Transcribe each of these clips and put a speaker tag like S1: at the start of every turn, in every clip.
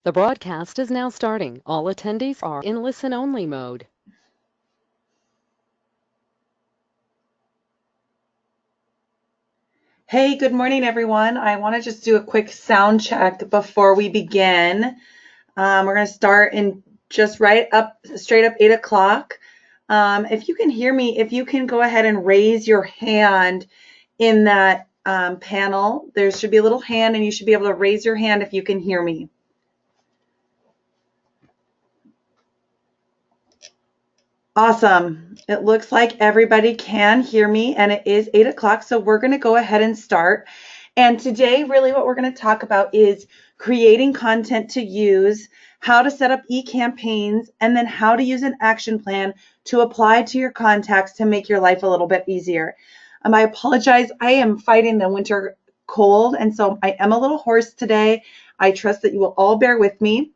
S1: The broadcast is now starting. All attendees are in listen-only mode.
S2: Hey, good morning, everyone. I want to just do a quick sound check before we begin. We're going to start in just straight up 8 o'clock. If you can hear me, if you can go ahead and raise your hand in that panel, there should be a little hand and you should be able to raise your hand if you can hear me. Awesome. It looks like everybody can hear me and it is 8 o'clock, so we're going to go ahead and start. And today, really what we're going to talk about is creating content to use, how to set up e-campaigns, and then how to use an action plan to apply to your contacts to make your life a little bit easier. I apologize. I am fighting the winter cold, and so I am a little hoarse today. I trust that you will all bear with me.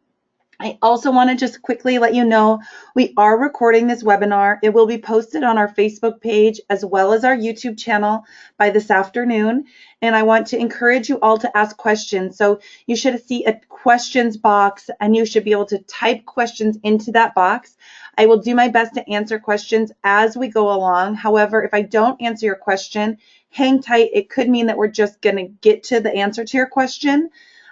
S2: I also want to just quickly let you know we are recording this webinar. It will be posted on our Facebook page as well as our YouTube channel by this afternoon. And I want to encourage you all to ask questions. So you should see a questions box and you should be able to type questions into that box. I will do my best to answer questions as we go along. However, if I don't answer your question, hang tight. It could mean that we're just going to get to the answer to your question.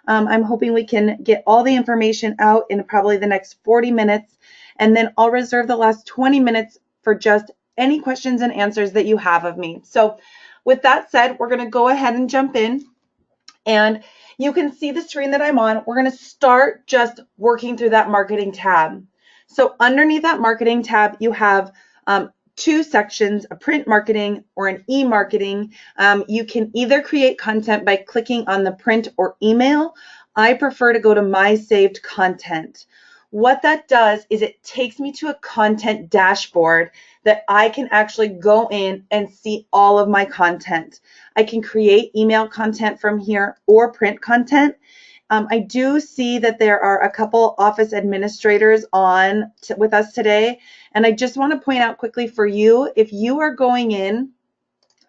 S2: I'm hoping we can get all the information out in probably the next 40 minutes, and then I'll reserve the last 20 minutes for just any questions and answers that you have of me. So with that said, we're going to go ahead and jump in, and you can see the screen that I'm on. We're going to start just working through that marketing tab. So underneath that marketing tab, you have two sections, a print marketing or an e-marketing. You can either create content by clicking on the print or email. I prefer to go to my saved content. What that does is it takes me to a content dashboard that I can actually go in and see all of my content. I can create email content from here or print content. I do see that there are a couple office administrators on with us today. And I just want to point out quickly for you, if you are going in,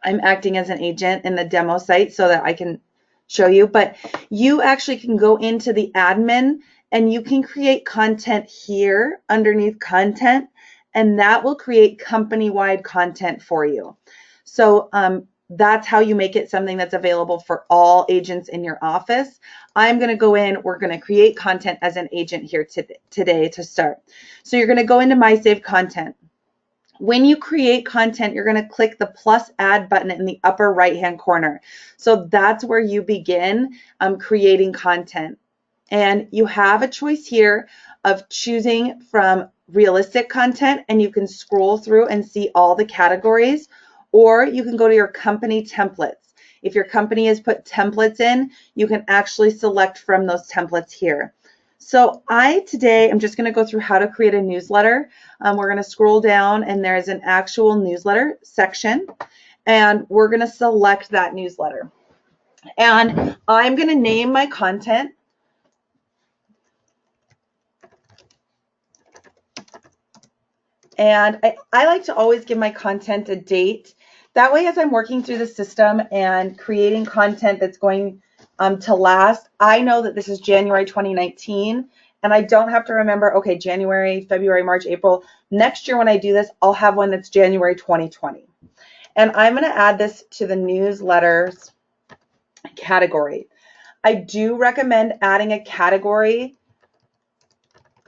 S2: I'm acting as an agent in the demo site so that I can show you, but you actually can go into the admin and you can create content here underneath content, and that will create company-wide content for you. So that's how you make it something that's available for all agents in your office. I'm going to go in, we're going to create content as an agent here today to start. So you're going to go into My Saved Content. When you create content, you're going to click the plus add button in the upper right hand corner. So that's where you begin creating content. And you have a choice here of choosing from realistic content, and you can scroll through and see all the categories, or you can go to your company templates. If your company has put templates in, you can actually select from those templates here. So today I'm just going to go through how to create a newsletter. We're going to scroll down and there's an actual newsletter section, and we're going to select that newsletter. And I'm going to name my content. And I like to always give my content a date. That way, as I'm working through the system and creating content that's going to last, I know that this is January 2019, and I don't have to remember, okay, January, February, March, April. Next year when I do this, I'll have one that's January 2020. And I'm going to add this to the newsletters category. I do recommend adding a category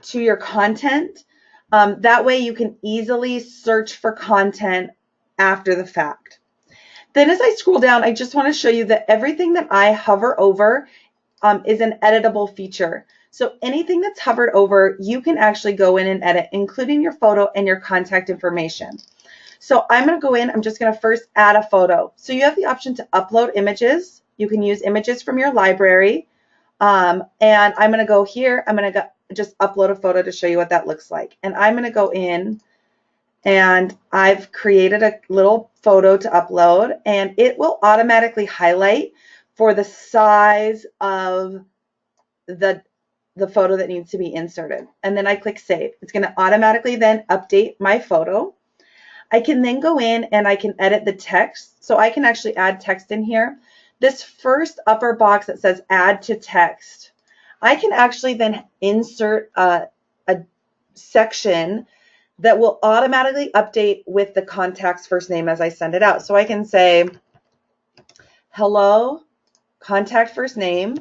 S2: to your content. That way you can easily search for content after the fact. Then as I scroll down, I just want to show you that everything that I hover over is an editable feature. So anything that's hovered over, you can actually go in and edit, including your photo and your contact information. So I'm going to go in, I'm just going to first add a photo. So you have the option to upload images. You can use images from your library. And I'm going to go here, I'm going to just upload a photo to show you what that looks like. And I'm going to go in and I've created a little photo to upload, and it will automatically highlight for the size of the photo that needs to be inserted. And then I click save. It's going to automatically then update my photo. I can then go in and I can edit the text. So I can actually add text in here. This first upper box that says add to text, I can actually then insert a section that will automatically update with the contact's first name as I send it out. So I can say, hello, contact first name,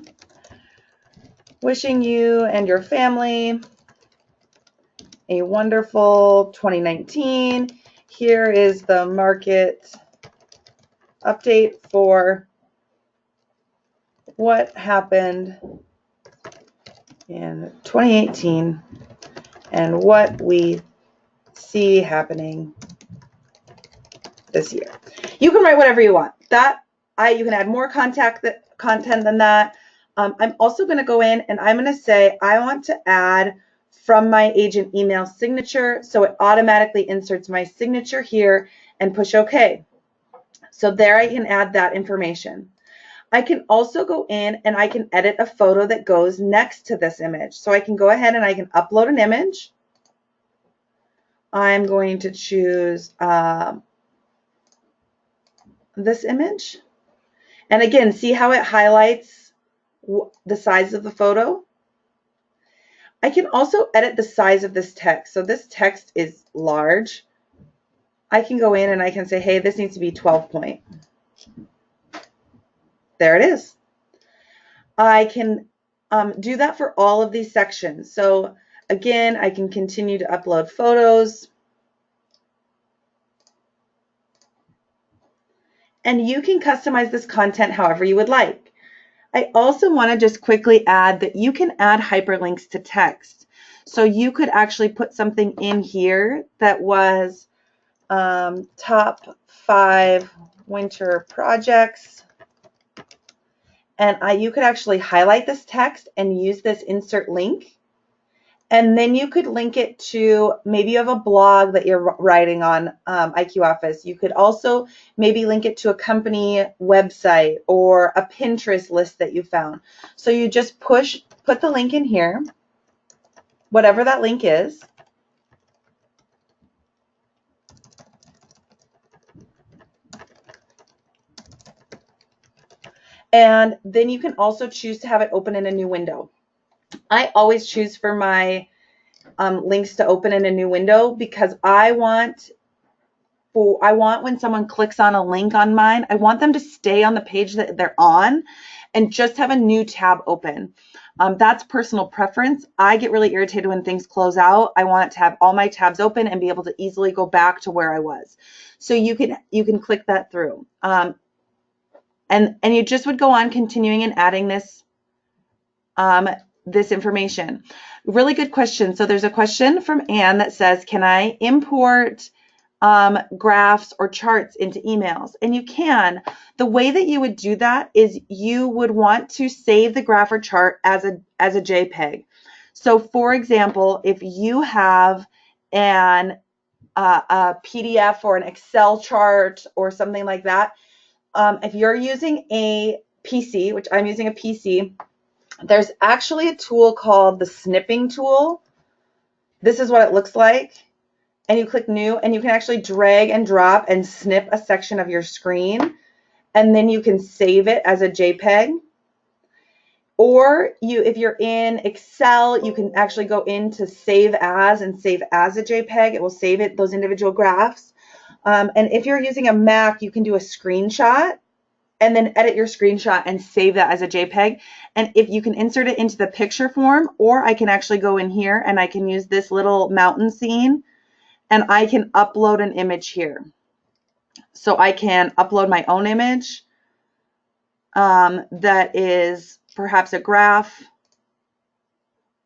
S2: wishing you and your family a wonderful 2019. Here is the market update for what happened in 2018 and what we see happening this year. You can write whatever you want. You can add more content than that. I'm also going to go in and I'm going to say I want to add from my agent email signature, so it automatically inserts my signature here and push OK. So there I can add that information. I can also go in and I can edit a photo that goes next to this image. So I can go ahead and I can upload an image. I'm going to choose this image. And again, see how it highlights the size of the photo? I can also edit the size of this text. So this text is large. I can go in and I can say, hey, this needs to be 12 point. There it is. I can do that for all of these sections. So again, I can continue to upload photos. And you can customize this content however you would like. I also want to just quickly add that you can add hyperlinks to text. So you could actually put something in here that was top 5 winter projects. And you could actually highlight this text and use this insert link. And then you could link it to, maybe you have a blog that you're writing on IQ Office. You could also maybe link it to a company website or a Pinterest list that you found. So you just put the link in here, whatever that link is. And then you can also choose to have it open in a new window. I always choose for my links to open in a new window because I want when someone clicks on a link on mine, I want them to stay on the page that they're on and just have a new tab open. That's personal preference. I get really irritated when things close out. I want it to have all my tabs open and be able to easily go back to where I was. So you can click that through. And you just would go on continuing and adding this information. Really good question. So there's a question from Anne that says, can I import graphs or charts into emails? And you can. The way that you would do that is you would want to save the graph or chart as a JPEG. So for example, if you have a PDF or an Excel chart or something like that, if you're using a PC, which I'm using a PC, there's actually a tool called the snipping tool. This is what it looks like. And you click new and you can actually drag and drop and snip a section of your screen. And then you can save it as a JPEG. Or if you're in Excel, you can actually go into save as and save as a JPEG. It will save it, those individual graphs. And if you're using a Mac, you can do a screenshot and then edit your screenshot and save that as a JPEG. And if you can insert it into the picture form, or I can actually go in here and I can use this little mountain scene and I can upload an image here. So I can upload my own image that is perhaps a graph,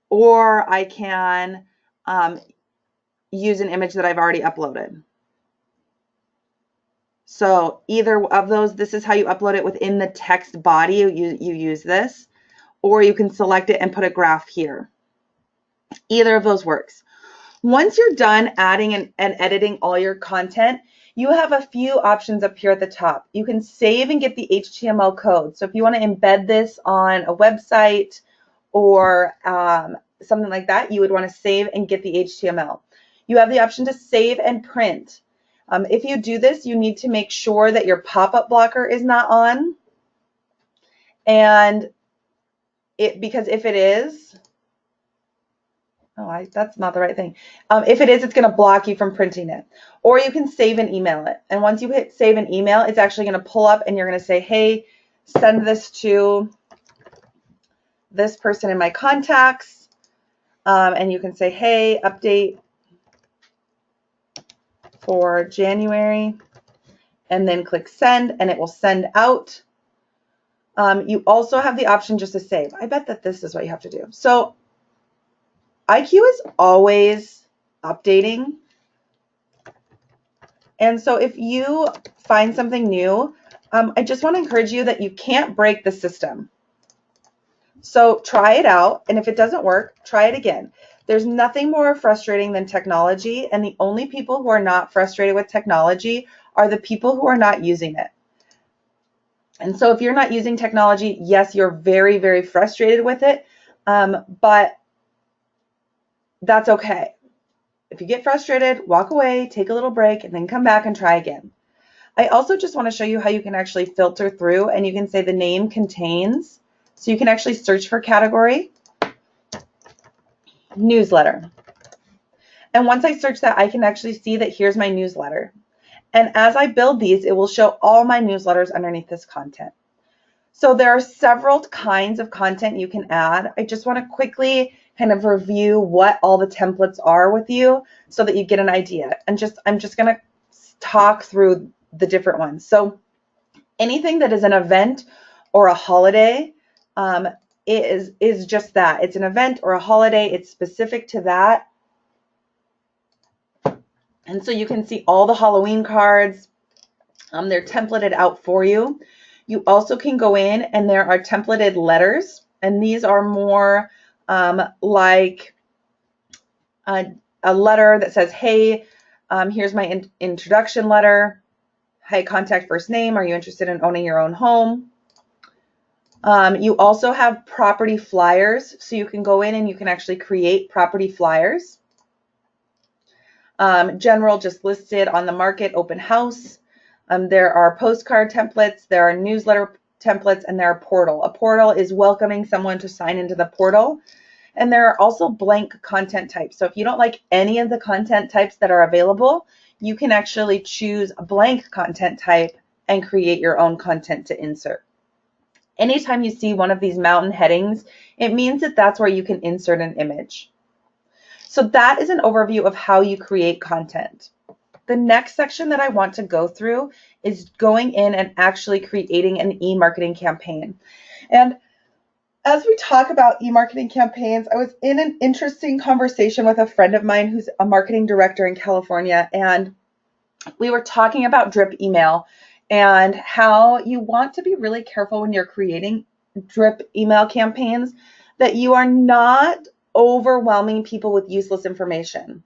S2: or I can use an image that I've already uploaded. So either of those, this is how you upload it within the text body. You use this, or you can select it and put a graph here. Either of those works. Once you're done adding and editing all your content, you have a few options up here at the top. You can save and get the HTML code. So if you want to embed this on a website or something like that, you would want to save and get the HTML. You have the option to save and print. If you do this, you need to make sure that your pop-up blocker is not on. And because if it is, that's not the right thing. If it is, it's going to block you from printing it. Or you can save and email it. And once you hit save and email, it's actually going to pull up and you're going to say, hey, send this to this person in my contacts. And you can say, hey, update for January, and then click send, and it will send out. You also have the option just to save. I bet that this is what you have to do. So IQ is always updating. And so if you find something new, I just want to encourage you that you can't break the system. So try it out, and if it doesn't work, try it again. There's nothing more frustrating than technology, and the only people who are not frustrated with technology are the people who are not using it. And so if you're not using technology, yes, you're very, very frustrated with it, but that's okay. If you get frustrated, walk away, take a little break, and then come back and try again. I also just want to show you how you can actually filter through, and you can say the name contains. So you can actually search for category, newsletter. And once I search that, I can actually see that here's my newsletter. And as I build these, it will show all my newsletters underneath this content. So there are several kinds of content you can add. I just want to quickly kind of review what all the templates are with you so that you get an idea. And I'm just going to talk through the different ones. So anything that is an event or a holiday is just that. It's an event or a holiday. It's specific to that. And so you can see all the Halloween cards. They're templated out for you. You also can go in and there are templated letters, and these are more like a letter that says, hey, here's my introduction letter. Hey, contact first name. Are you interested in owning your own home? You also have property flyers, so you can go in and you can actually create property flyers. General, just listed on the market, open house. There are postcard templates, there are newsletter templates, and there are portal. A portal is welcoming someone to sign into the portal. And there are also blank content types. So if you don't like any of the content types that are available, you can actually choose a blank content type and create your own content to insert. Anytime you see one of these mountain headings, it means that that's where you can insert an image. So that is an overview of how you create content. The next section that I want to go through is going in and actually creating an e-marketing campaign. And as we talk about e-marketing campaigns, I was in an interesting conversation with a friend of mine who's a marketing director in California, and we were talking about drip email and how you want to be really careful when you're creating drip email campaigns that you are not overwhelming people with useless information.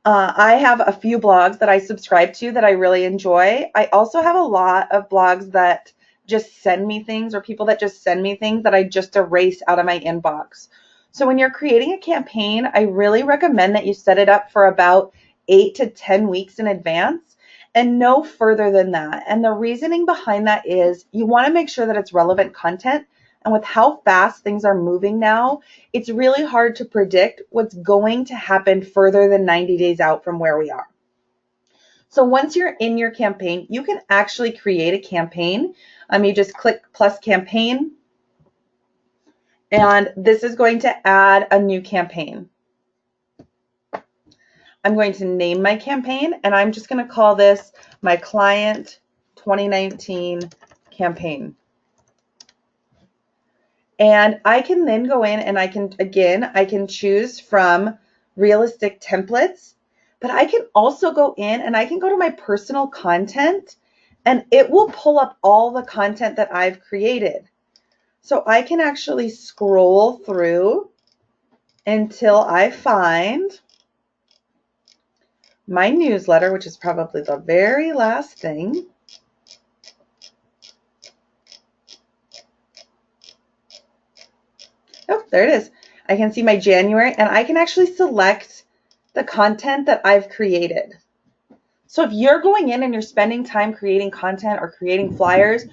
S2: I have a few blogs that I subscribe to that I really enjoy. I also have a lot of blogs that just send me things, or people that just send me things that I just erase out of my inbox. So when you're creating a campaign, I really recommend that you set it up for about 8 to 10 weeks in advance and no further than that. And the reasoning behind that is you want to make sure that it's relevant content. And with how fast things are moving now, it's really hard to predict what's going to happen further than 90 days out from where we are. So once you're in your campaign, you can actually create a campaign. You just click plus campaign, and this is going to add a new campaign. I'm going to name my campaign, and I'm just going to call this my Client 2019 campaign. And I can then go in and I can choose from realistic templates, but I can also go in and I can go to my personal content, and it will pull up all the content that I've created. So I can actually scroll through until I find my newsletter, which is probably the very last thing. Oh, there it is. I can see my January, and I can actually select the content that I've created. So if you're going in and you're spending time creating content or creating flyers,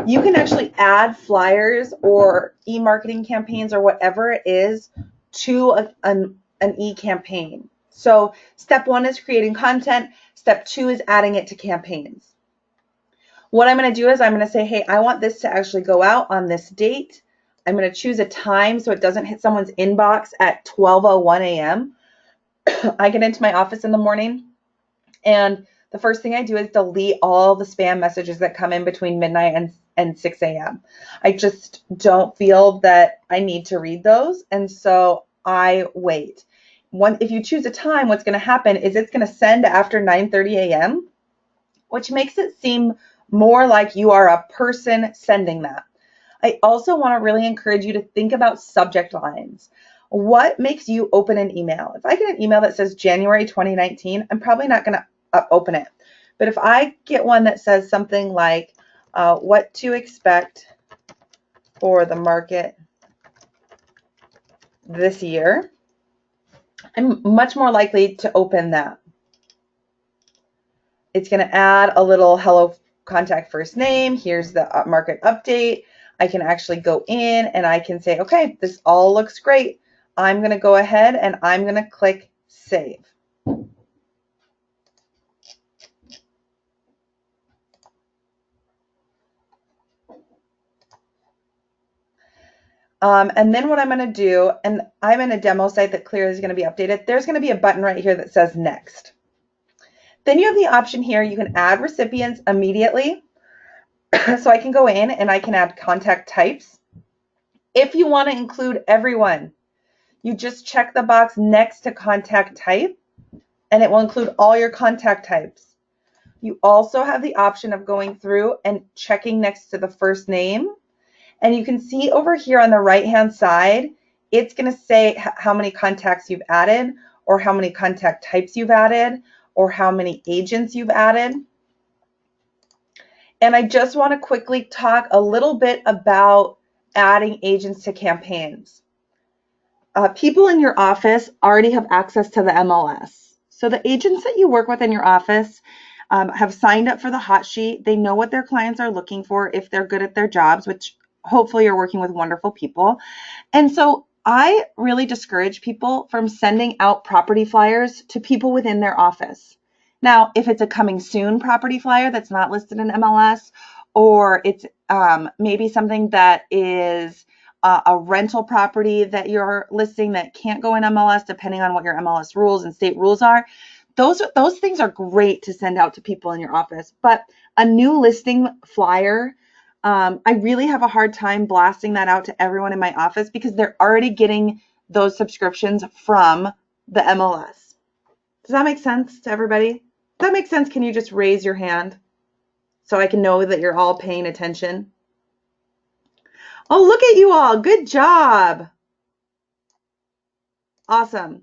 S2: you can actually add flyers or e-marketing campaigns or whatever it is to an e-campaign. So step 1 is creating content. Step 2 is adding it to campaigns. What I'm going to do is I'm going to say, hey, I want this to actually go out on this date. I'm going to choose a time so it doesn't hit someone's inbox at 12:01 a.m. I get into my office in the morning, and the first thing I do is delete all the spam messages that come in between midnight and 6 a.m. I just don't feel that I need to read those, and so I wait. If you choose a time, what's going to happen is it's going to send after 9:30 a.m., which makes it seem more like you are a person sending that. I also want to really encourage you to think about subject lines. What makes you open an email? If I get an email that says January 2019, I'm probably not going to open it. But if I get one that says something like what to expect for the market this year, I'm much more likely to open that. It's going to add a little hello contact first name. Here's the market update. I can actually go in and I can say, okay, this all looks great. I'm going to go ahead and I'm going to click save. And then what I'm going to do, and I'm in a demo site that clearly is going to be updated. There's going to be a button right here that says next. Then you have the option here. You can add recipients immediately. So I can go in and I can add contact types. If you want to include everyone, you just check the box next to contact type, and it will include all your contact types. You also have the option of going through and checking next to the first name. And you can see over here on the right-hand side, it's going to say how many contacts you've added, or how many contact types you've added, or how many agents you've added. And I just want to quickly talk a little bit about adding agents to campaigns. People in your office already have access to the MLS. So the agents that you work with in your office have signed up for the hot sheet. They know what their clients are looking for if they're good at their jobs, which hopefully you're working with wonderful people. And so I really discourage people from sending out property flyers to people within their office. Now, if it's a coming soon property flyer that's not listed in MLS, or it's maybe something that is a rental property that you're listing that can't go in MLS, depending on what your MLS rules and state rules are, those things are great to send out to people in your office. But a new listing flyer, I really have a hard time blasting that out to everyone in my office because they're already getting those subscriptions from the MLS. Does that make sense to everybody? If that makes sense, can you just raise your hand so I can know that you're all paying attention? Oh, look at you all. Good job. Awesome.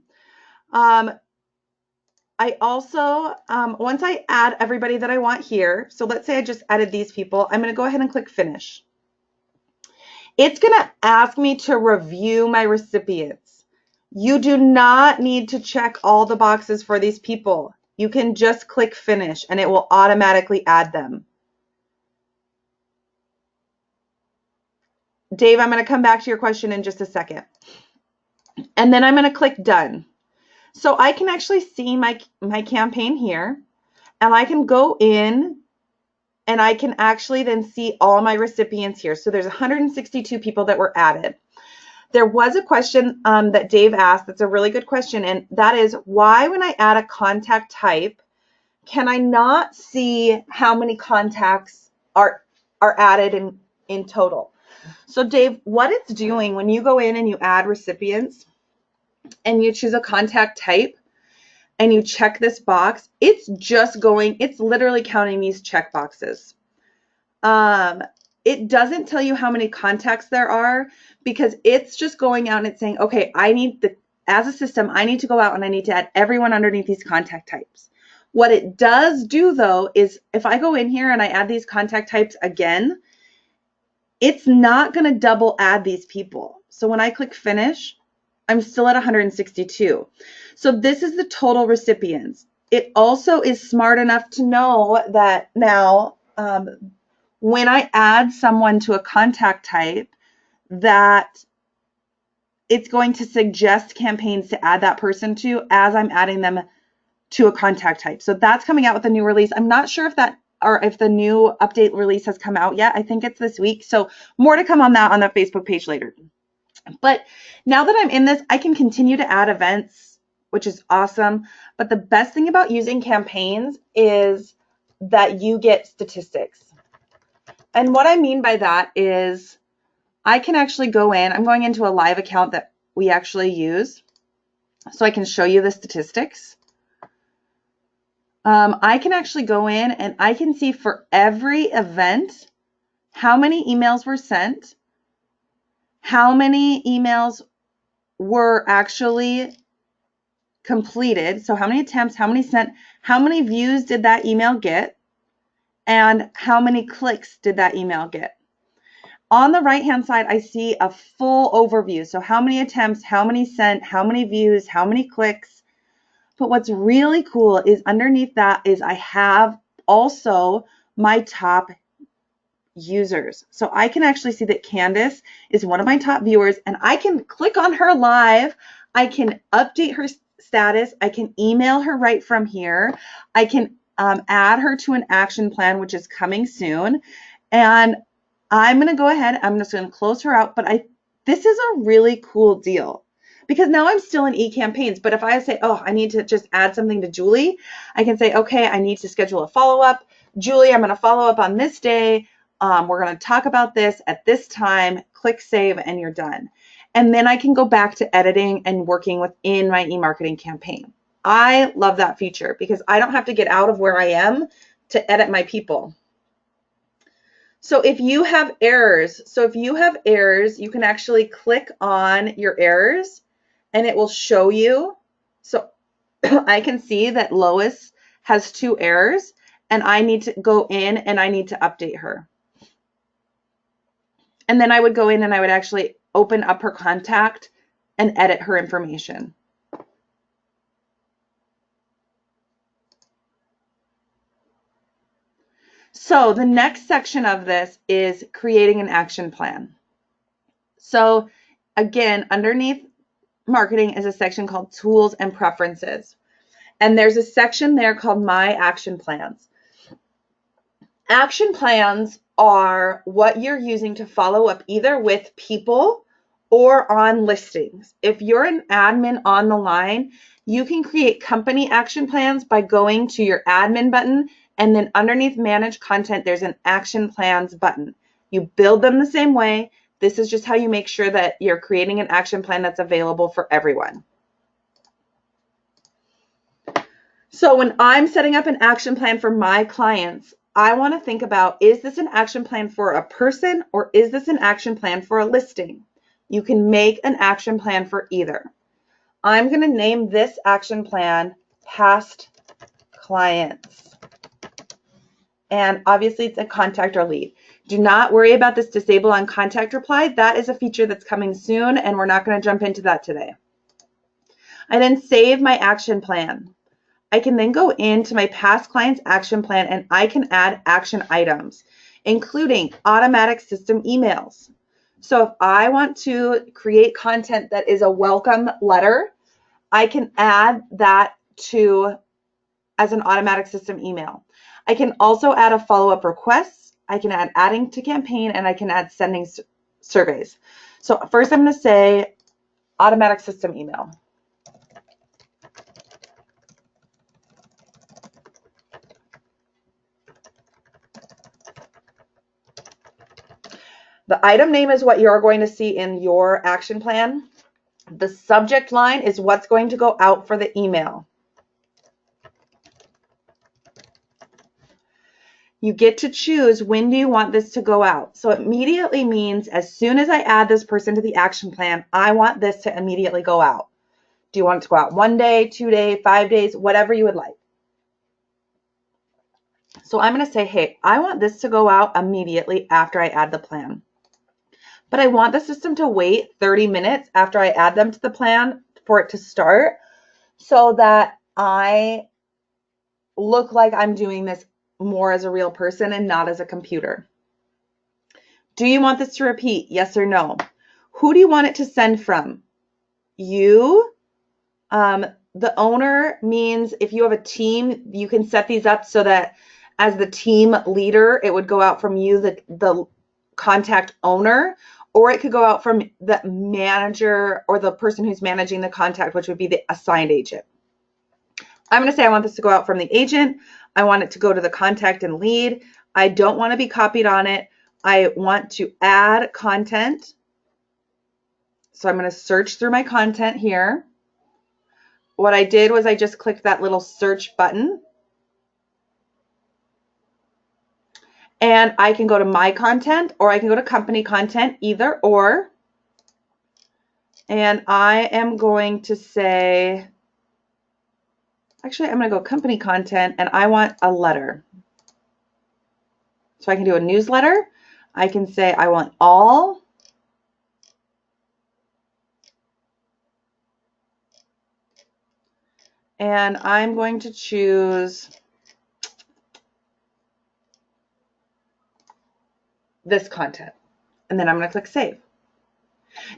S2: I also, once I add everybody that I want here, so let's say I just added these people, I'm going to go ahead and click finish. It's going to ask me to review my recipients. You do not need to check all the boxes for these people. You can just click finish and it will automatically add them. Dave, I'm going to come back to your question in just a second. And then I'm going to click done. So I can actually see my campaign here, and I can go in and I can actually then see all my recipients here. So there's 162 people that were added. There was a question that Dave asked that's a really good question, and that is, why when I add a contact type, can I not see how many contacts are added in total? So Dave, what it's doing when you go in and you add recipients and you choose a contact type and you check this box, it's literally counting these check boxes. It doesn't tell you how many contacts there are because it's just going out and it's saying, okay, as a system, I need to go out and I need to add everyone underneath these contact types. What it does do though is if I go in here and I add these contact types again, it's not going to double add these people. So when I click finish, I'm still at 162. So this is the total recipients. it also is smart enough to know that now when I add someone to a contact type, that it's going to suggest campaigns to add that person to as I'm adding them to a contact type. So that's coming out with a new release. I'm not sure if that or if the new update release has come out yet. I think it's this week. So more to come on that on the Facebook page later. But now that I'm in this, I can continue to add events, which is awesome. But the best thing about using campaigns is that you get statistics. And what I mean by that is I can actually go in, I'm going into a live account that we actually use, so I can show you the statistics. I can actually go in and I can see for every event how many emails were sent, how many emails were actually completed, so how many attempts, how many sent, how many views did that email get, and how many clicks did that email get. On the right-hand side, I see a full overview. So how many attempts, how many sent, how many views, how many clicks. But what's really cool is underneath that is I have also my top users. So I can actually see that Candace is one of my top viewers, and I can click on her live. I can update her status. I can email her right from here. I can add her to an action plan, which is coming soon. And I'm going to go ahead. I'm just going to close her out. But this is a really cool deal because now I'm still in eCampaigns. But if I say, oh, I need to just add something to Julie, I can say, okay, I need to schedule a follow-up. Julie, I'm going to follow up on this day. We're going to talk about this at this time. Click save and you're done. And then I can go back to editing and working within my eMarketing campaign. I love that feature because I don't have to get out of where I am to edit my people. So if you have errors, you can actually click on your errors and it will show you. So I can see that Lois has 2 errors and I need to go in and I need to update her. And then I would go in and I would actually open up her contact and edit her information. So the next section of this is creating an action plan. So again, underneath marketing is a section called tools and preferences. And there's a section there called my action plans. Action plans are what you're using to follow up either with people or on listings. If you're an admin on the line, you can create company action plans by going to your admin button, and then underneath manage content, there's an action plans button. You build them the same way. This is just how you make sure that you're creating an action plan that's available for everyone. So when I'm setting up an action plan for my clients, I want to think about, is this an action plan for a person or is this an action plan for a listing? You can make an action plan for either. I'm going to name this action plan Past Clients. And obviously it's a contact or lead. Do not worry about this disable on contact reply. That is a feature that's coming soon and we're not going to jump into that today. I then save my action plan. I can then go into my past clients action plan and I can add action items, including automatic system emails. So if I want to create content that is a welcome letter, I can add that as an automatic system email. I can also add a follow-up request. I can add adding to campaign and I can add sending surveys. So first I'm going to say automatic system email. The item name is what you're going to see in your action plan. The subject line is what's going to go out for the email. You get to choose when do you want this to go out. So immediately means as soon as I add this person to the action plan, I want this to immediately go out. Do you want it to go out 1 day, 2 days, 5 days, whatever you would like. So I'm going to say, hey, I want this to go out immediately after I add the plan. But I want the system to wait 30 minutes after I add them to the plan for it to start so that I look like I'm doing this more as a real person and not as a computer. Do you want this to repeat? Yes or no? Who do you want it to send from? You. The owner means if you have a team, you can set these up so that as the team leader, it would go out from you, the contact owner, or it could go out from the manager or the person who's managing the contact, which would be the assigned agent. I'm going to say I want this to go out from the agent. I want it to go to the contact and lead. I don't want to be copied on it. I want to add content. So I'm going to search through my content here. What I did was I just clicked that little search button. And I can go to my content or I can go to company content, either or. And I am going to say, actually, I'm going to go company content and I want a letter. So I can do a newsletter. I can say I want all. And I'm going to choose this content. And then I'm going to click save.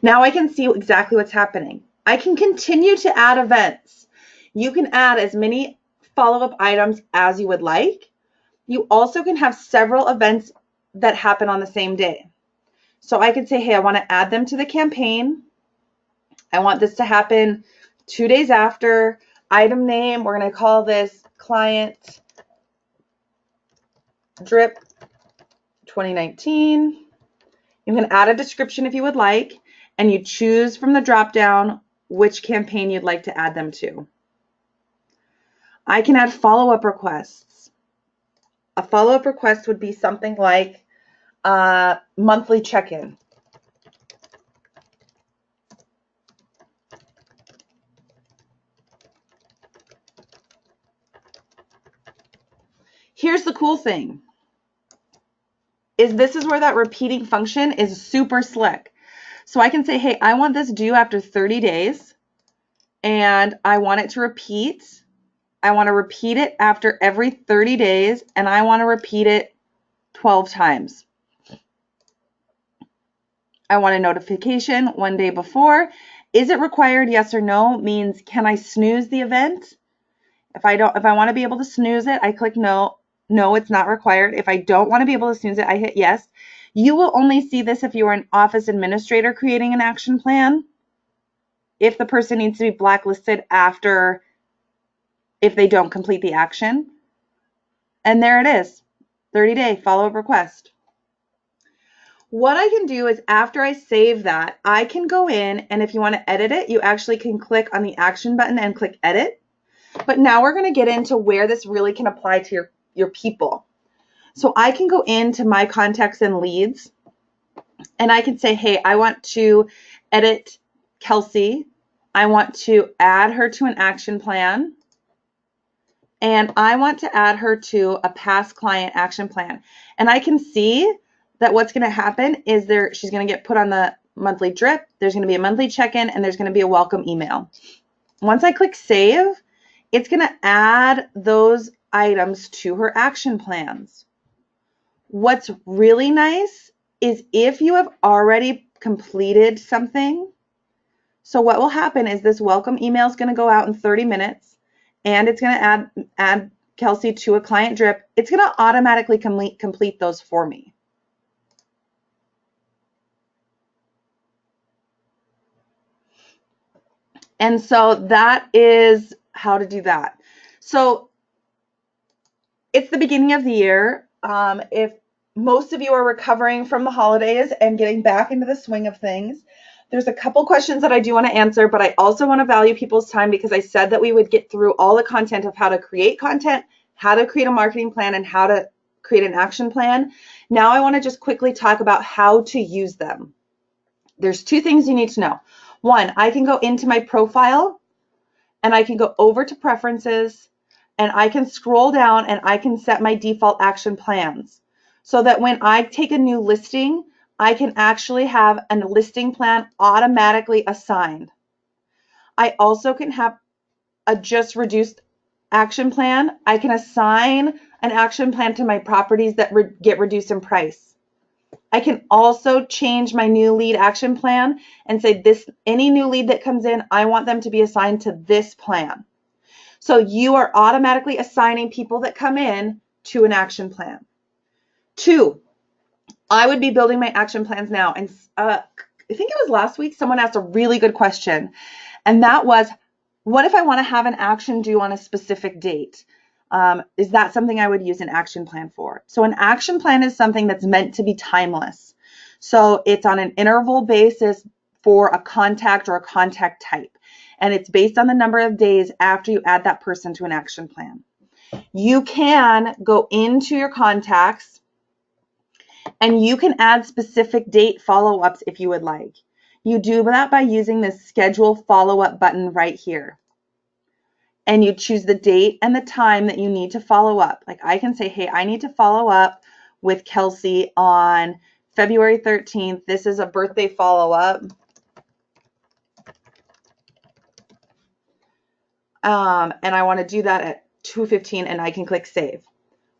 S2: Now I can see exactly what's happening. I can continue to add events. You can add as many follow-up items as you would like. You also can have several events that happen on the same day. So I could say, hey, I want to add them to the campaign. I want this to happen 2 days after. Item name, we're going to call this Client Drip 2019. You can add a description if you would like, and you choose from the drop-down which campaign you'd like to add them to. I can add follow-up requests. A follow-up request would be something like a monthly check-in. Here's the cool thing, is this is where that repeating function is super slick. So I can say, hey, I want this due after 30 days, and I want it to repeat. I want to repeat it after every 30 days, and I want to repeat it 12 times. I want a notification 1 day before. Is it required? Yes or no means, can I snooze the event? If I want to be able to snooze it, I click no. No, it's not required. If I don't want to be able to snooze it, I hit yes. You will only see this if you are an office administrator creating an action plan. If the person needs to be blacklisted after, if they don't complete the action. And there it is, 30-day follow-up request. What I can do is after I save that, I can go in, and if you want to edit it, you actually can click on the action button and click edit. But now we're going to get into where this really can apply to your people. So I can go into my contacts and leads, and I can say, hey, I want to edit Kelsey. I want to add her to an action plan, and I want to add her to a past client action plan. And I can see that what's going to happen is she's going to get put on the monthly drip. There's going to be a monthly check-in, and there's going to be a welcome email. Once I click save, it's going to add those items to her action plans. What's really nice is if you have already completed something, so what will happen is this welcome email is going to go out in 30 minutes, and it's going to add Kelsey to a client drip. It's going to automatically complete those for me. And so that is how to do that. So it's the beginning of the year. If most of you are recovering from the holidays and getting back into the swing of things, there's a couple questions that I do want to answer, but I also want to value people's time because I said that we would get through all the content of how to create content, how to create a marketing plan, and how to create an action plan. Now I want to just quickly talk about how to use them. There's two things you need to know. One, I can go into my profile and I can go over to preferences and I can scroll down and I can set my default action plans so that when I take a new listing, I can actually have a listing plan automatically assigned. I also can have a just reduced action plan, I can assign an action plan to my properties that get reduced in price. I can also change my new lead action plan and say any new lead that comes in, I want them to be assigned to this plan. So you are automatically assigning people that come in to an action plan. 2, I would be building my action plans now. And I think it was last week, someone asked a really good question. And that was, what if I want to have an action due on a specific date? Is that something I would use an action plan for? So an action plan is something that's meant to be timeless. So it's on an interval basis for a contact or a contact type. And it's based on the number of days after you add that person to an action plan. You can go into your contacts and you can add specific date follow-ups if you would like. You do that by using this schedule follow-up button right here. And you choose the date and the time that you need to follow up. Like I can say, hey, I need to follow up with Kelsey on February 13th. This is a birthday follow-up. And I want to do that at 2:15 and I can click save.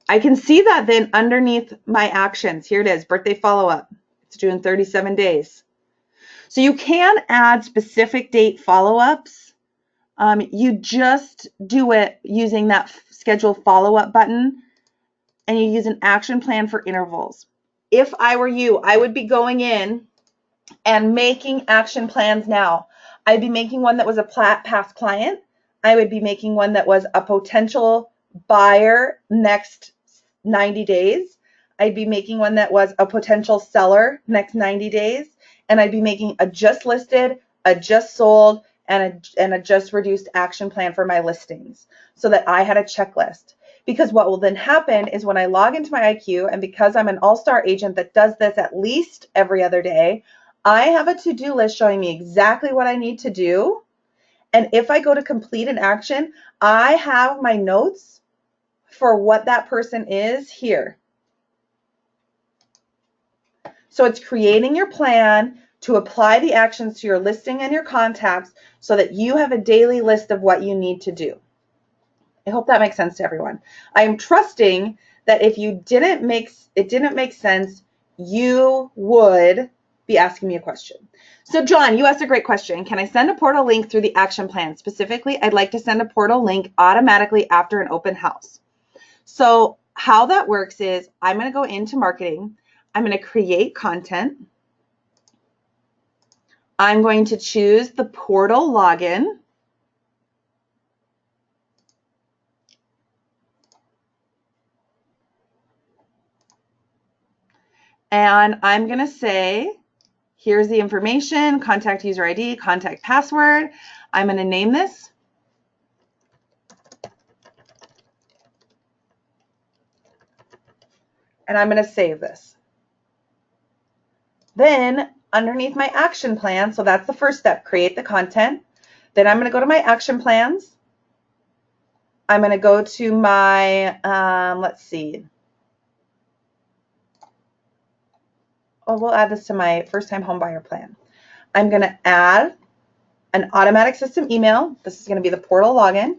S2: I can see that then underneath my actions. Here it is, birthday follow-up. It's due in 37 days. So you can add specific date follow-ups. You just do it using that schedule follow-up button and you use an action plan for intervals. If I were you, I would be going in and making action plans now. I'd be making one that was a past client. I would be making one that was a potential buyer next 90 days. I'd be making one that was a potential seller next 90 days. And I'd be making a just listed, a just sold, and a just reduced action plan for my listings so that I had a checklist. Because what will then happen is when I log into my IQ, and because I'm an all-star agent that does this at least every other day, I have a to-do list showing me exactly what I need to do. And if I go to complete an action, I have my notes for what that person is here. So it's creating your plan to apply the actions to your listing and your contacts so that you have a daily list of what you need to do. I hope that makes sense to everyone. I am trusting that if it didn't make sense, you would be asking me a question. So John, you asked a great question. Can I send a portal link through the action plan? Specifically, I'd like to send a portal link automatically after an open house. So how that works is I'm going to go into marketing. I'm going to create content. I'm going to choose the portal login. And I'm going to say, here's the information, contact user ID, contact password. I'm going to name this. And I'm going to save this. Then underneath my action plan, so that's the first step, create the content. Then I'm going to go to my action plans. I'm going to go to my, let's see. Oh, we'll add this to my first-time home buyer plan. I'm going to add an automatic system email. This is going to be the portal login.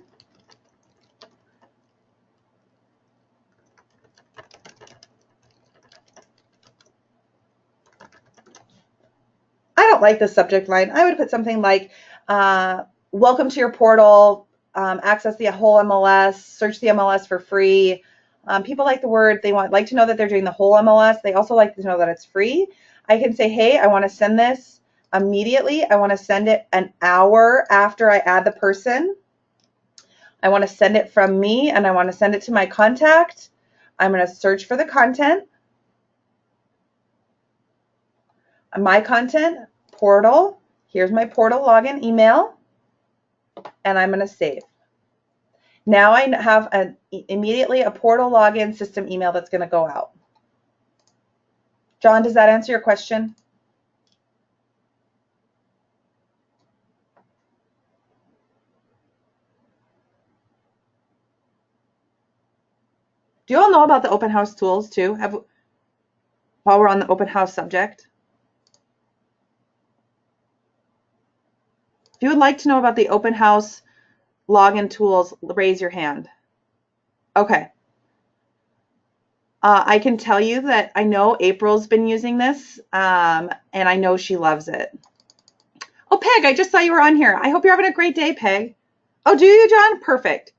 S2: I don't like the subject line. I would put something like, welcome to your portal, access the whole MLS, search the MLS for free. People like the word, they like to know that they're doing the whole MLS. They also like to know that it's free. I can say, hey, I want to send this immediately. I want to send it an hour after I add the person. I want to send it from me and I want to send it to my contact. I'm going to search for the content. My content, portal. Here's my portal login email. And I'm going to save. Now I have immediately a portal login system email that's going to go out. John, does that answer your question? Do you all know about the open house tools too? While we're on the open house subject? If you would like to know about the open house login tools, raise your hand. Okay. I can tell you that I know April's been using this, and I know she loves it. Oh, Peg, I just saw you were on here. I hope you're having a great day, Peg. Oh, do you, John? Perfect.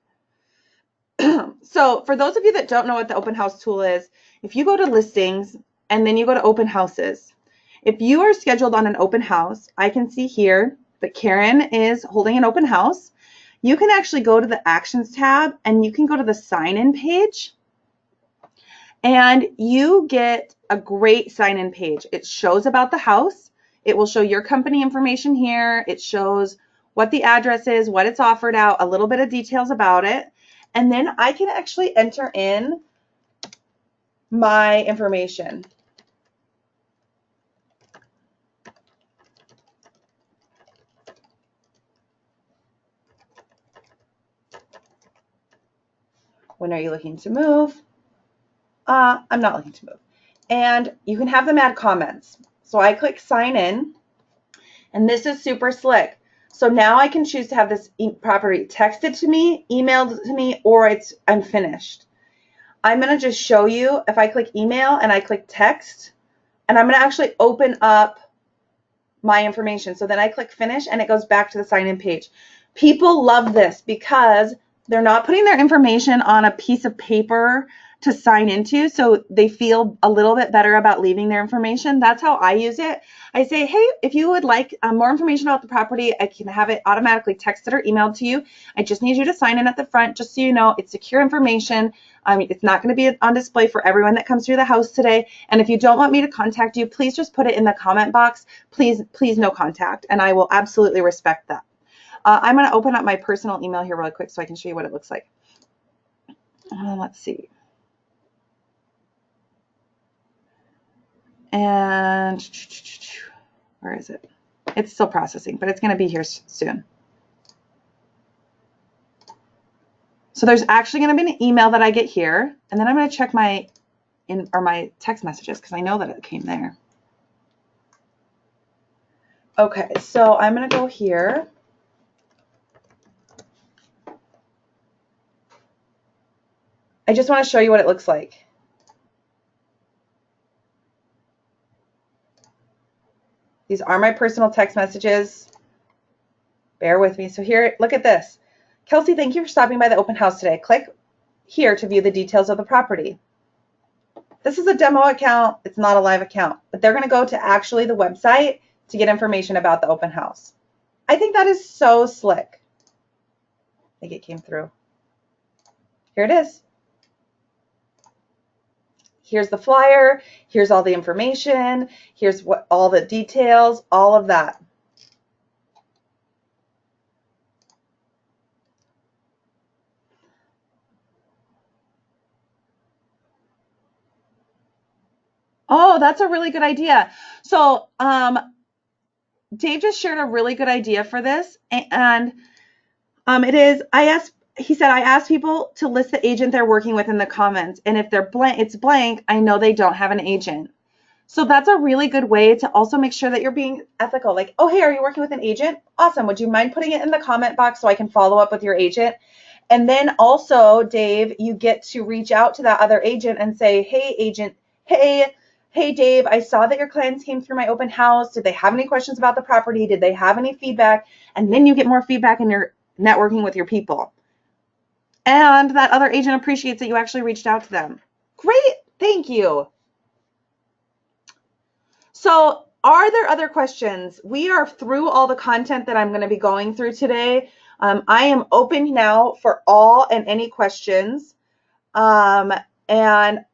S2: So for those of you that don't know what the open house tool is, if you go to listings and then you go to open houses, if you are scheduled on an open house, I can see here that Karen is holding an open house. You can actually go to the actions tab and you can go to the sign in page and you get a great sign in page. It shows about the house. It will show your company information here. It shows what the address is, what it's offered out, a little bit of details about it. And then I can actually enter in my information. When are you looking to move? I'm not looking to move. And you can have them add comments. So I click sign in, and this is super slick. So now I can choose to have this property texted to me, emailed to me, or it's unfinished. I'm going to just show you if I click email and I click text, and I'm going to actually open up my information. So then I click finish and it goes back to the sign in page. People love this because they're not putting their information on a piece of paper to sign into, so they feel a little bit better about leaving their information. That's how I use it. I say, hey, if you would like more information about the property, I can have it automatically texted or emailed to you. I just need you to sign in at the front, just so you know it's secure information. It's not going to be on display for everyone that comes through the house today. And if you don't want me to contact you, please just put it in the comment box. Please no contact, and I will absolutely respect that. I'm going to open up my personal email here really quick so I can show you what it looks like. Let's see. And where is it? It's still processing, but it's going to be here soon. So there's actually going to be an email that I get here, and then I'm going to check my text messages because I know that it came there. Okay, so I'm going to go here. I just want to show you what it looks like. These are my personal text messages. Bear with me. So here, look at this. Kelsey, thank you for stopping by the open house today. Click here to view the details of the property. This is a demo account. It's not a live account, but they're going to go to actually the website to get information about the open house. I think that is so slick. I think it came through. Here it is. Here's the flyer. Here's all the information. Here's what all the details, all of that. Oh, that's a really good idea. So Dave just shared a really good idea for this, and it is, he said, I asked people to list the agent they're working with in the comments, and if they're blank, it's blank, I know they don't have an agent. So that's a really good way to also make sure that you're being ethical. Like, oh, hey, are you working with an agent? Awesome. Would you mind putting it in the comment box so I can follow up with your agent? And then also, Dave, you get to reach out to that other agent and say, hey, agent, hey, Dave, I saw that your clients came through my open house. Did they have any questions about the property? Did they have any feedback? And then you get more feedback and you're networking with your people. And that other agent appreciates that you actually reached out to them. Great. Thank you. So are there other questions? We are through all the content that I'm going to be going through today. I am open now for all and any questions. And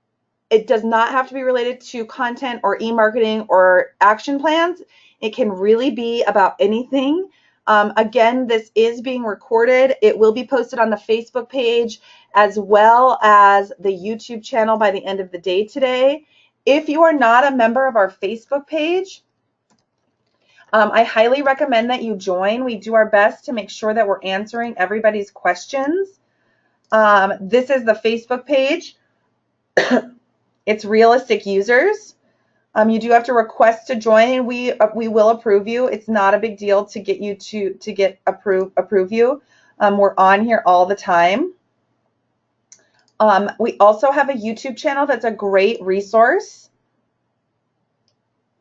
S2: it does not have to be related to content or e-marketing or action plans. It can really be about anything. Again, this is being recorded. It will be posted on the Facebook page as well as the YouTube channel by the end of the day today. If you are not a member of our Facebook page, I highly recommend that you join. We do our best to make sure that we're answering everybody's questions. This is the Facebook page. It's Realistic Users. You do have to request to join, and we will approve you. It's not a big deal to get you to approve you. We're on here all the time. We also have a YouTube channel that's a great resource.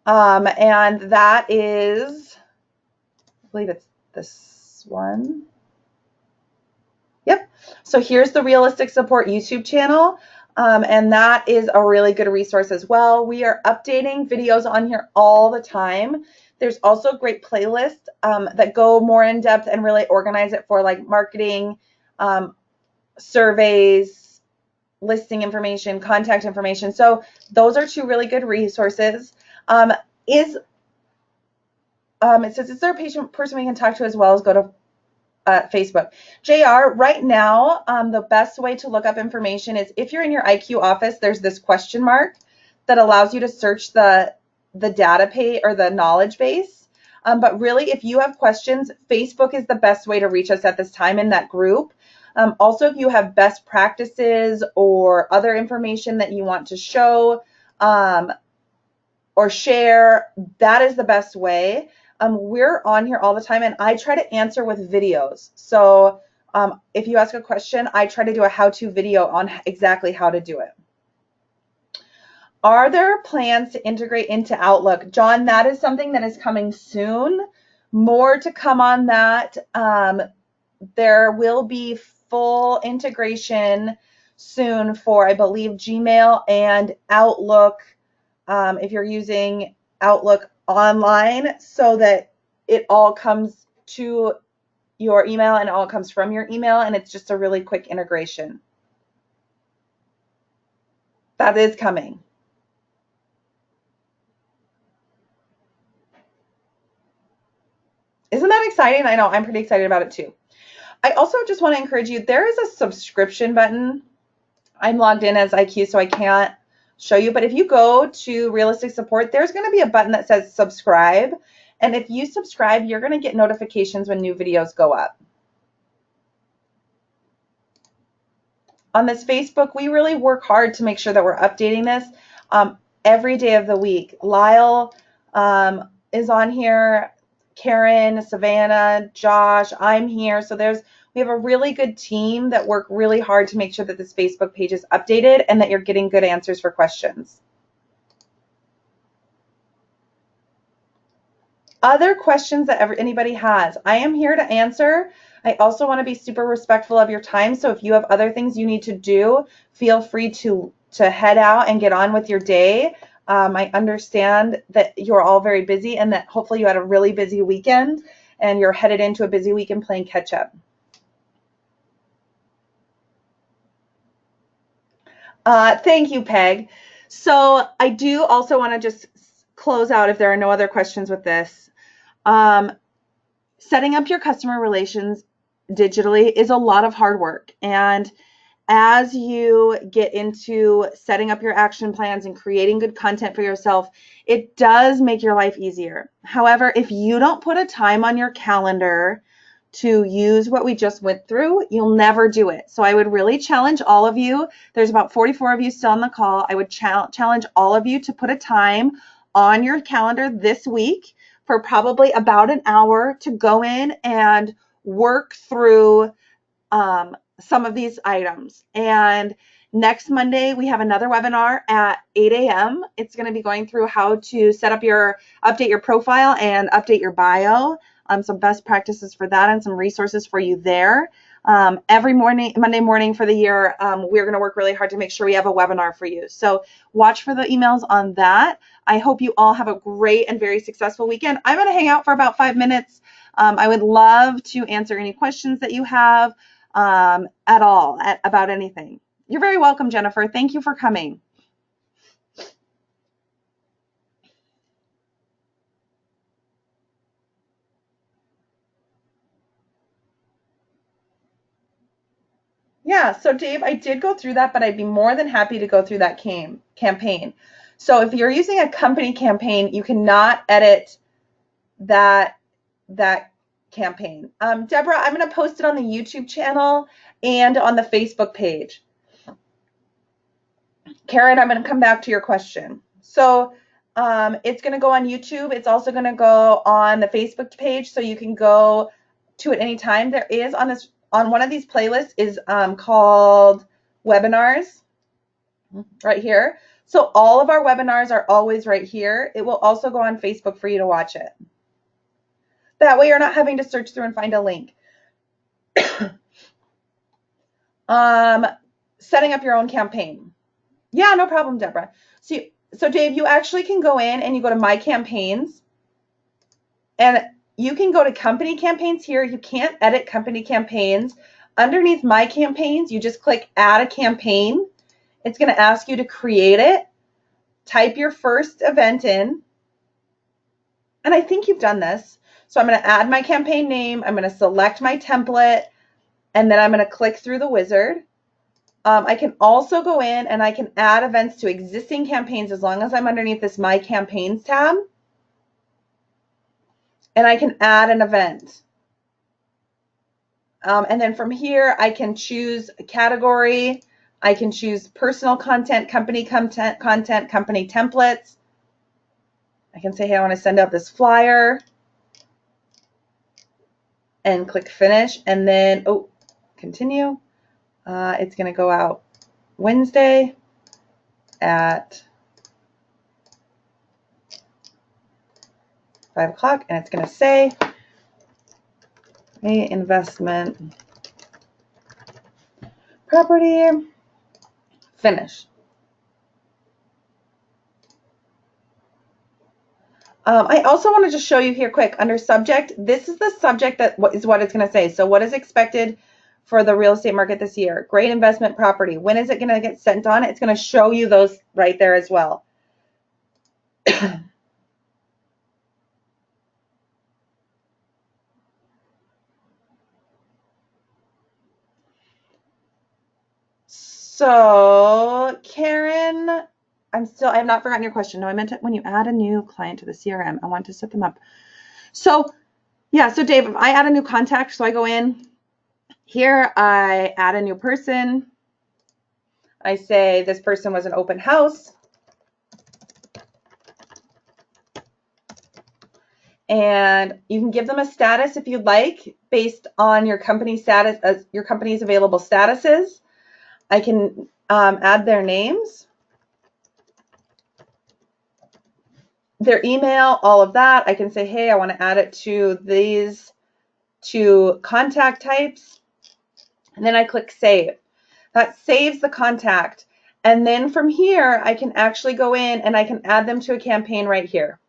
S2: And that is, I believe it's this one. Yep. So here's the Realistic Support YouTube channel. And that is a really good resource as well. We are updating videos on here all the time. There's also great playlists that go more in depth and really organize it for like marketing, surveys, listing information, contact information. So those are two really good resources. It says, is there a person we can talk to as well as go to Facebook? JR, right now, the best way to look up information is if you're in your IQ office, there's this question mark that allows you to search the data page or the knowledge base. But really, if you have questions, Facebook is the best way to reach us at this time in that group. Also, if you have best practices or other information that you want to show or share, that is the best way. We're on here all the time, and I try to answer with videos. So if you ask a question, I try to do a how-to video on exactly how to do it. Are there plans to integrate into Outlook? John, that is something that is coming soon. More to come on that. There will be full integration soon for, I believe, Gmail and Outlook, if you're using Outlook online, so that it all comes to your email and it all comes from your email, and it's just a really quick integration. That is coming. Isn't that exciting? I know, I'm pretty excited about it too. I also just want to encourage you, there is a subscription button. I'm logged in as IQ, so I can't show you, but if you go to Realistic Support, there's going to be a button that says subscribe. And if you subscribe, you're going to get notifications when new videos go up. On this Facebook, we really work hard to make sure that we're updating this every day of the week. Lyle is on here, Karen, Savannah, Josh, I'm here. So we have a really good team that work really hard to make sure that this Facebook page is updated and that you're getting good answers for questions. Other questions that anybody has, I am here to answer. I also want to be super respectful of your time. So if you have other things you need to do, feel free to head out and get on with your day. I understand that you're all very busy and that hopefully you had a really busy weekend and you're headed into a busy weekend playing catch up. Thank you, Peg. So I do also want to just close out if there are no other questions with this. Setting up your customer relations digitally is a lot of hard work. And as you get into setting up your action plans and creating good content for yourself, it does make your life easier. However, if you don't put a time on your calendar to use what we just went through, you'll never do it. So I would really challenge all of you. There's about 44 of you still on the call. I would challenge all of you to put a time on your calendar this week for probably about an hour to go in and work through some of these items. And next Monday, we have another webinar at 8 a.m. It's going to be going through how to update your profile and update your bio. Some best practices for that and some resources for you there. Every Monday morning for the year, we're going to work really hard to make sure we have a webinar for you. So watch for the emails on that. I hope you all have a great and very successful weekend. I'm going to hang out for about 5 minutes. I would love to answer any questions that you have at all about anything. You're very welcome, Jennifer. Thank you for coming. Yeah, so Dave, I did go through that, but I'd be more than happy to go through that campaign. So if you're using a company campaign, you cannot edit that campaign. Deborah, I'm going to post it on the YouTube channel and on the Facebook page. Karen, I'm going to come back to your question. So it's going to go on YouTube. It's also going to go on the Facebook page, so you can go to it anytime. There is on this on one of these playlists is called webinars right here. So all of our webinars are always right here. It will also go on Facebook for you to watch it. That way you're not having to search through and find a link. Setting up your own campaign. Yeah, no problem, Deborah. So Dave, you actually can go in and you go to My Campaigns, and you can go to company campaigns here. You can't edit company campaigns. Underneath My Campaigns, you just click Add a Campaign. It's going to ask you to create it. Type your first event in. And I think you've done this. So I'm going to add my campaign name. I'm going to select my template, and then I'm going to click through the wizard. I can also go in and I can add events to existing campaigns as long as I'm underneath this My Campaigns tab. And I can add an event. And then from here, I can choose a category. I can choose personal content, company templates. I can say, hey, I want to send out this flyer. And click finish. And then, continue. It's going to go out Wednesday at 5 o'clock, and it's going to say a investment property, finish. I also want to just show you here quick under subject. This is the subject that is what it's going to say. So what is expected for the real estate market this year? Great investment property. When is it going to get sent on? It's going to show you those right there as well. So Karen, I have not forgotten your question. No, I meant it when you add a new client to the CRM. I want to set them up. So yeah, so Dave, if I add a new contact, so I go in here, I add a new person. I say this person was an open house. And you can give them a status if you'd like, based on your company status, your company's available statuses. I can add their names, their email, all of that. I can say, hey, I want to add it to these two contact types. And then I click save. That saves the contact. And then from here, I can actually go in and I can add them to a campaign right here.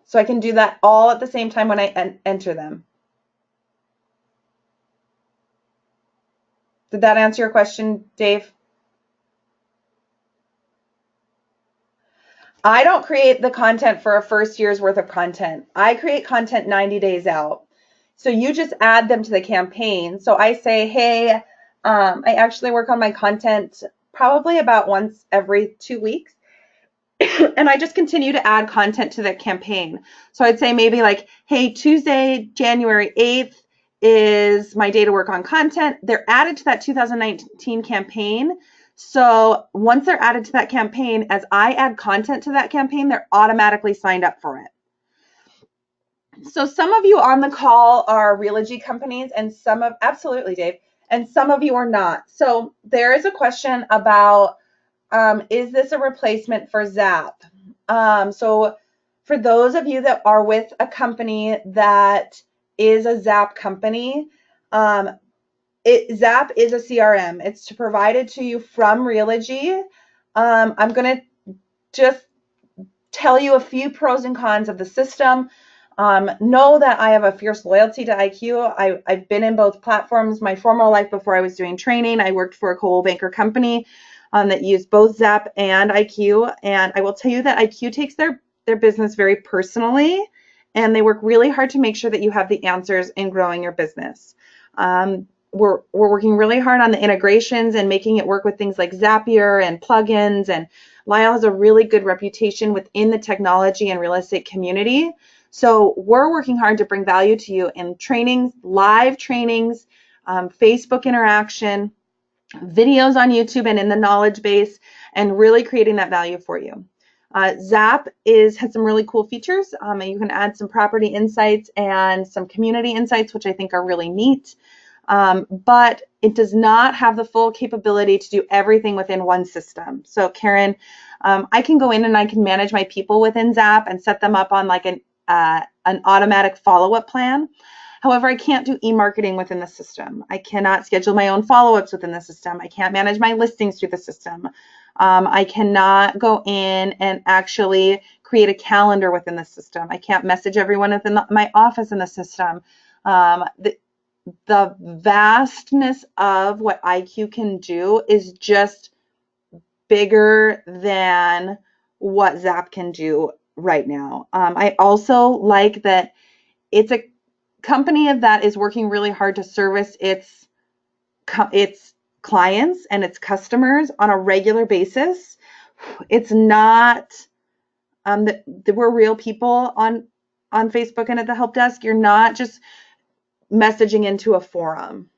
S2: So I can do that all at the same time when I enter them. Did that answer your question, Dave? I don't create the content for a first year's worth of content. I create content 90 days out. So you just add them to the campaign. So I say, hey, I actually work on my content probably about once every 2 weeks. And I just continue to add content to the campaign. So I'd say maybe like, hey, Tuesday, January 8th is my day to work on content. They're added to that 2019 campaign. So once they're added to that campaign, as I add content to that campaign, they're automatically signed up for it. So some of you on the call are Realogy companies, and absolutely, Dave, and some of you are not. So there is a question about, is this a replacement for Zap? So for those of you that are with a company that is a Zap company, Zap is a CRM. It's provided to you from Realogy. I'm going to just tell you a few pros and cons of the system. Know that I have a fierce loyalty to IQ. I've been in both platforms. My former life before I was doing training, I worked for a Coldwell Banker company that used both Zap and IQ. And I will tell you that IQ takes their business very personally, and they work really hard to make sure that you have the answers in growing your business. We're working really hard on the integrations and making it work with things like Zapier and plugins. And Lyle has a really good reputation within the technology and real estate community. So we're working hard to bring value to you in trainings, live trainings, Facebook interaction, videos on YouTube and in the knowledge base, and really creating that value for you. Zap has some really cool features. You can add some property insights and some community insights, which I think are really neat. But it does not have the full capability to do everything within one system. So Karen, I can go in and I can manage my people within Zap and set them up on like an automatic follow-up plan. However, I can't do e-marketing within the system. I cannot schedule my own follow-ups within the system. I can't manage my listings through the system. I cannot go in and actually create a calendar within the system. I can't message everyone within my office in the system. The vastness of what IQ can do is just bigger than what Zap can do right now. I also like that it's a company that is working really hard to service its clients and its customers on a regular basis. It's not we're real people on Facebook and at the help desk. You're not just messaging into a forum.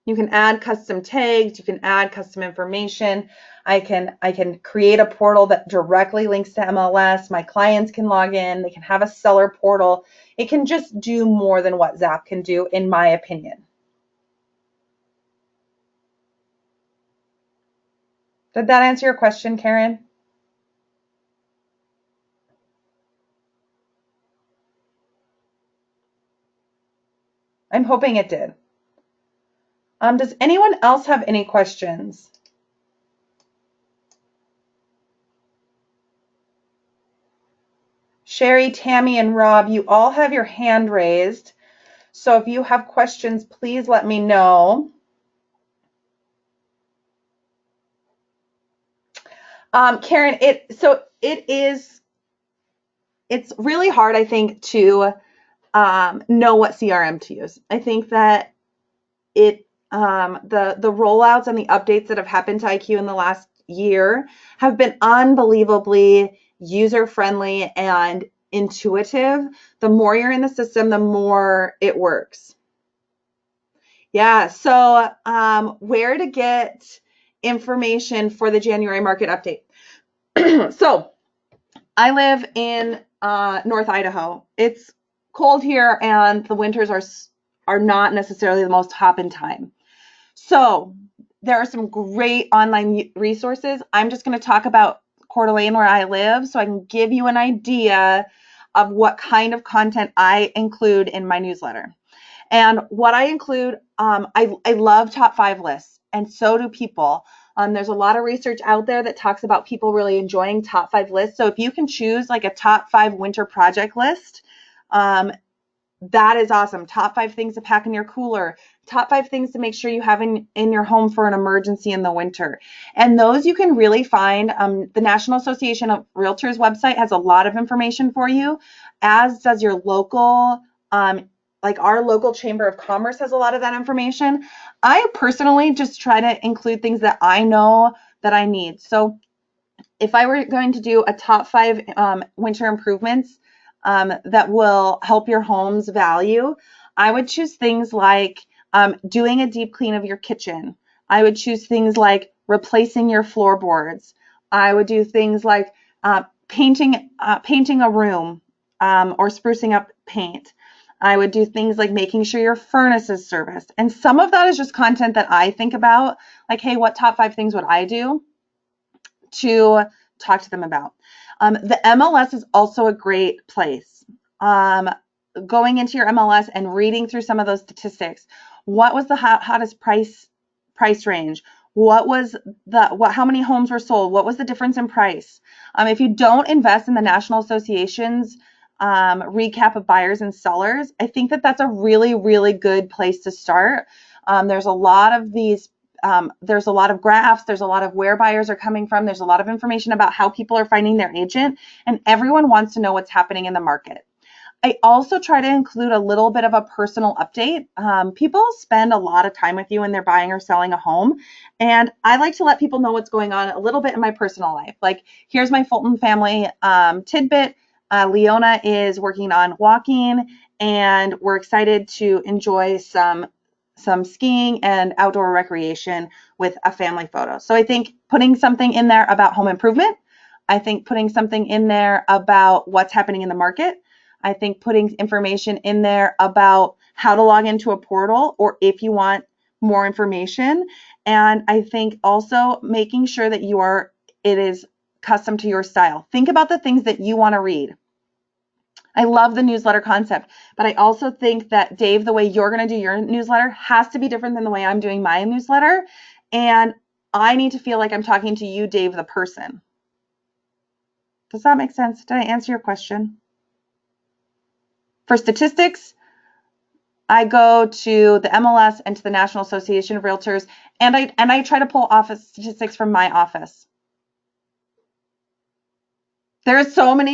S2: You can add custom tags, you can add custom information. I can create a portal that directly links to MLS. My clients can log in, they can have a seller portal. It can just do more than what Zap can do, in my opinion. Did that answer your question, Karen? I'm hoping it did. Does anyone else have any questions? Sherry, Tammy, and Rob, you all have your hand raised. So if you have questions, please let me know. Karen, it's really hard, I think, to know what CRM to use. I think that the rollouts and the updates that have happened to IQ in the last year have been unbelievably user-friendly and intuitive. The more you're in the system, the more it works. Yeah, so where to get information for the January market update. So I live in North Idaho. It's cold here and the winters are not necessarily the most hopping time. So there are some great online resources. I'm just going to talk about Coeur d'Alene where I live so I can give you an idea of what kind of content I include in my newsletter. And what I include, I love top 5 lists, and so do people. There's a lot of research out there that talks about people really enjoying top 5 lists. So if you can choose like a top 5 winter project list, that is awesome. Top 5 things to pack in your cooler. Top 5 things to make sure you have in your home for an emergency in the winter. And those you can really find. The National Association of Realtors website has a lot of information for you, as does your local, like our local Chamber of Commerce has a lot of that information. I personally just try to include things that I know that I need. So if I were going to do a top 5 winter improvements that will help your home's value, I would choose things like doing a deep clean of your kitchen. I would choose things like replacing your floorboards. I would do things like painting a room or sprucing up paint. I would do things like making sure your furnace is serviced. And some of that is just content that I think about, like, hey, what top 5 things would I do to talk to them about? The MLS is also a great place. Going into your MLS and reading through some of those statistics. What was the hottest price range? How many homes were sold? What was the difference in price? If you don't invest in the National Association's recap of buyers and sellers, I think that that's a really, really good place to start. There's a lot of there's a lot of graphs, there's a lot of where buyers are coming from, there's a lot of information about how people are finding their agent, and everyone wants to know what's happening in the market. I also try to include a little bit of a personal update. People spend a lot of time with you when they're buying or selling a home, and I like to let people know what's going on a little bit in my personal life. Like, here's my Fulton family tidbit. Leona is working on walking, and we're excited to enjoy some skiing and outdoor recreation with a family photo. So I think putting something in there about home improvement I think putting something in there about what's happening in the market. I think putting information in there about how to log into a portal or if you want more information. And I think also making sure that it is custom to your style. Think about the things that you want to read. I love the newsletter concept, but I also think that, Dave, the way you're going to do your newsletter has to be different than the way I'm doing my newsletter. And I need to feel like I'm talking to you, Dave, the person. Does that make sense? Did I answer your question? For statistics, I go to the MLS and to the National Association of Realtors, and I try to pull office statistics from my office. There's so much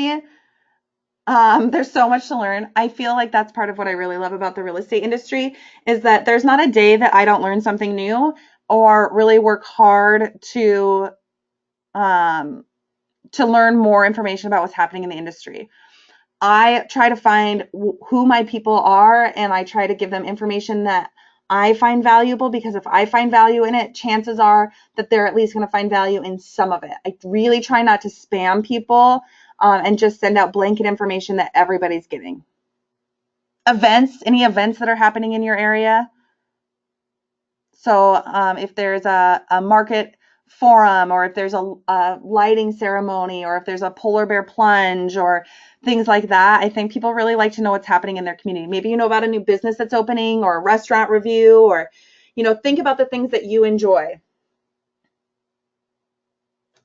S2: to learn. I feel like that's part of what I really love about the real estate industry is that there's not a day that I don't learn something new or really work hard to learn more information about what's happening in the industry. I try to find who my people are, and I try to give them information that I find valuable, because if I find value in it, chances are that they're at least going to find value in some of it. I really try not to spam people and just send out blanket information that everybody's getting. Any events that are happening in your area. So if there's a market forum, or if there's a lighting ceremony, or if there's a polar bear plunge or things like that, I think people really like to know what's happening in their community. Maybe you know about a new business that's opening, or a restaurant review, or think about the things that you enjoy.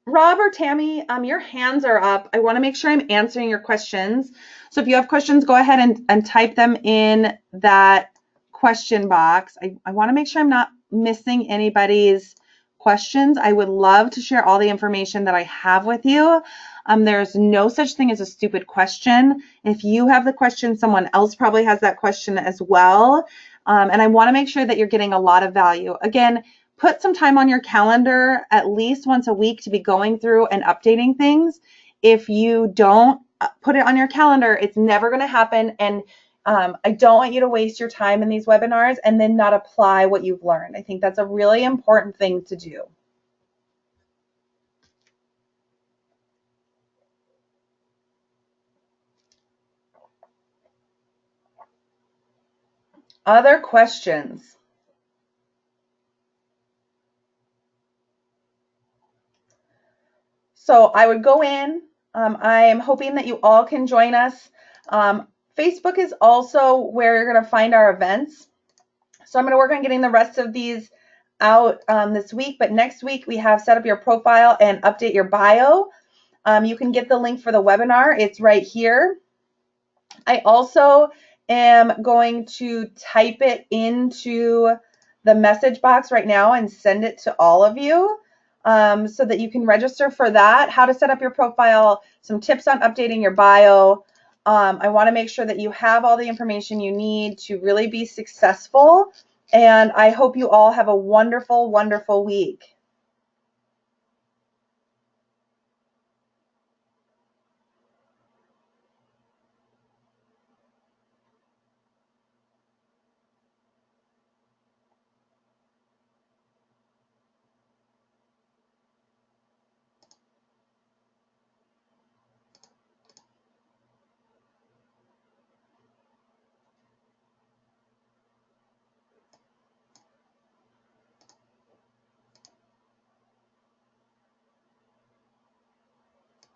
S2: Rob or Tammy, your hands are up. I want to make sure I'm answering your questions. So if you have questions, go ahead and type them in that question box. I want to make sure I'm not missing anybody's questions. I would love to share all the information that I have with you. There's no such thing as a stupid question. If you have the question, someone else probably has that question as well. And I want to make sure that you're getting a lot of value. Again, put some time on your calendar at least once a week to be going through and updating things. If you don't put it on your calendar, it's never going to happen. And I don't want you to waste your time in these webinars and then not apply what you've learned. I think that's a really important thing to do. Other questions? So I would go in. I am hoping that you all can join us. Facebook is also where you're going to find our events. So I'm going to work on getting the rest of these out this week, but next week we have set up your profile and update your bio. You can get the link for the webinar. It's right here. I also am going to type it into the message box right now and send it to all of you so that you can register for that, how to set up your profile, some tips on updating your bio. I want to make sure that you have all the information you need to really be successful. And I hope you all have a wonderful, wonderful week.